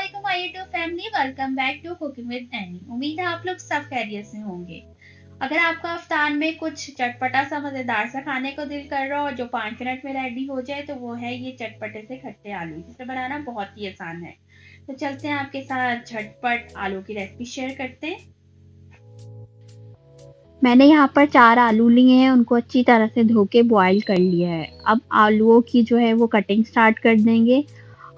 अस्सलामुअलैकुम my YouTube family, welcome back to cooking with Annie. उम्मीद है आप लोग सब खैरियत से होंगे। अगर आपका इफ्तार में कुछ चटपटा सा मज़ेदार सा खाने को दिल कर रहा हो जो 5 मिनट में रेडी हो जाए तो वो है ये चटपटे से खट्टे आलू, जिसे बनाना बहुत ही आसान है। तो चलते हैं आपके साथ झटपट आलू की रेसिपी शेयर करते हैं। मैंने यहाँ पर 4 आलू लिए हैं, उनको अच्छी तरह से धो के बॉईल कर लिया है। अब आलूओं की जो है वो कटिंग स्टार्ट कर देंगे।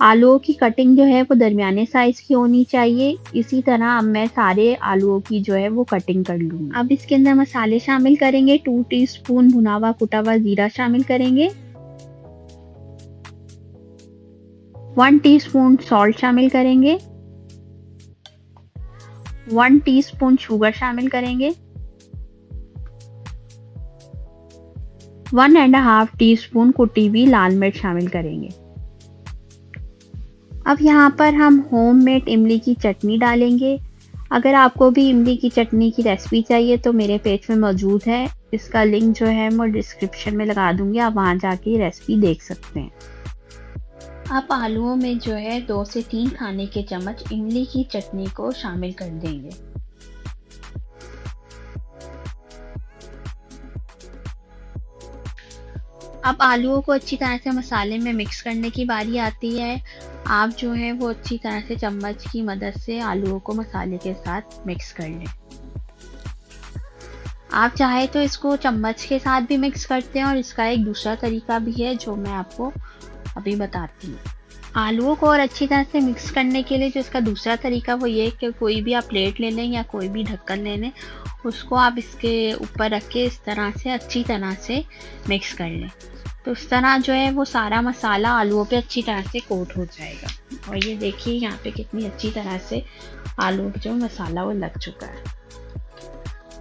आलूओं की कटिंग जो है वो दरमियाने साइज़ की होनी चाहिए। इसी तरह अब मैं सारे आलूओं की जो है वो कटिंग कर लूँगी। अब इसके अंदर मसाले शामिल करेंगे। 2 टीस्पून भुना हुआ कुटा हुआ ज़ीरा शामिल करेंगे। 1 टीस्पून सॉल्ट शामिल करेंगे। 1 टीस्पून शुगर शामिल करेंगे। 1.5 टीस्पून कुटी हुई लाल मिर्च शामिल करेंगे। अब यहाँ पर हम होममेड इमली की चटनी डालेंगे। अगर आपको भी इमली की चटनी की रेसिपी चाहिए तो मेरे पेज में मौजूद है। इसका लिंक जो है मैं डिस्क्रिप्शन में लगा दूंगी, आप वहाँ जाके रेसिपी देख सकते हैं। अब आलूओं में जो है 2 से 3 खाने के चम्मच इमली की चटनी को शामिल कर देंगे। अब आलूओं को अच्छी तरह से मसाले में मिक्स करने की बारी आती है। आप जो है वो अच्छी तरह से चम्मच की मदद से आलूओं को मसाले के साथ मिक्स कर लें। आप चाहे तो इसको चम्मच के साथ भी मिक्स करते हैं और इसका एक दूसरा तरीका भी है जो मैं आपको अभी बताती हूँ। आलूओं को और अच्छी तरह से मिक्स करने के लिए जो इसका दूसरा तरीका वो ये है कि कोई भी आप प्लेट ले लें या कोई भी ढक्कन ले लें, उसको आप इसके ऊपर रख के इस तरह से अच्छी तरह से मिक्स कर लें। तो इस तरह जो है वो सारा मसाला आलूओं पे अच्छी तरह से कोट हो जाएगा। और ये देखिए यहाँ पे कितनी अच्छी तरह से आलू जो मसाला वो लग चुका है।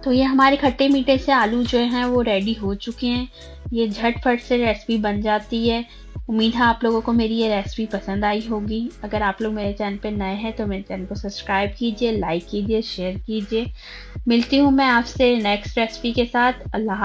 तो ये हमारे खट्टे मीठे से आलू जो हैं वो रेडी हो चुके हैं। ये झटपट से रेसिपी बन जाती है। उम्मीद है आप लोगों को मेरी ये रेसिपी पसंद आई होगी। अगर आप लोग मेरे चैनल पे नए हैं तो मेरे चैनल को सब्सक्राइब कीजिए, लाइक कीजिए, शेयर कीजिए। मिलती हूँ मैं आपसे नेक्स्ट रेसिपी के साथ। अल्लाह।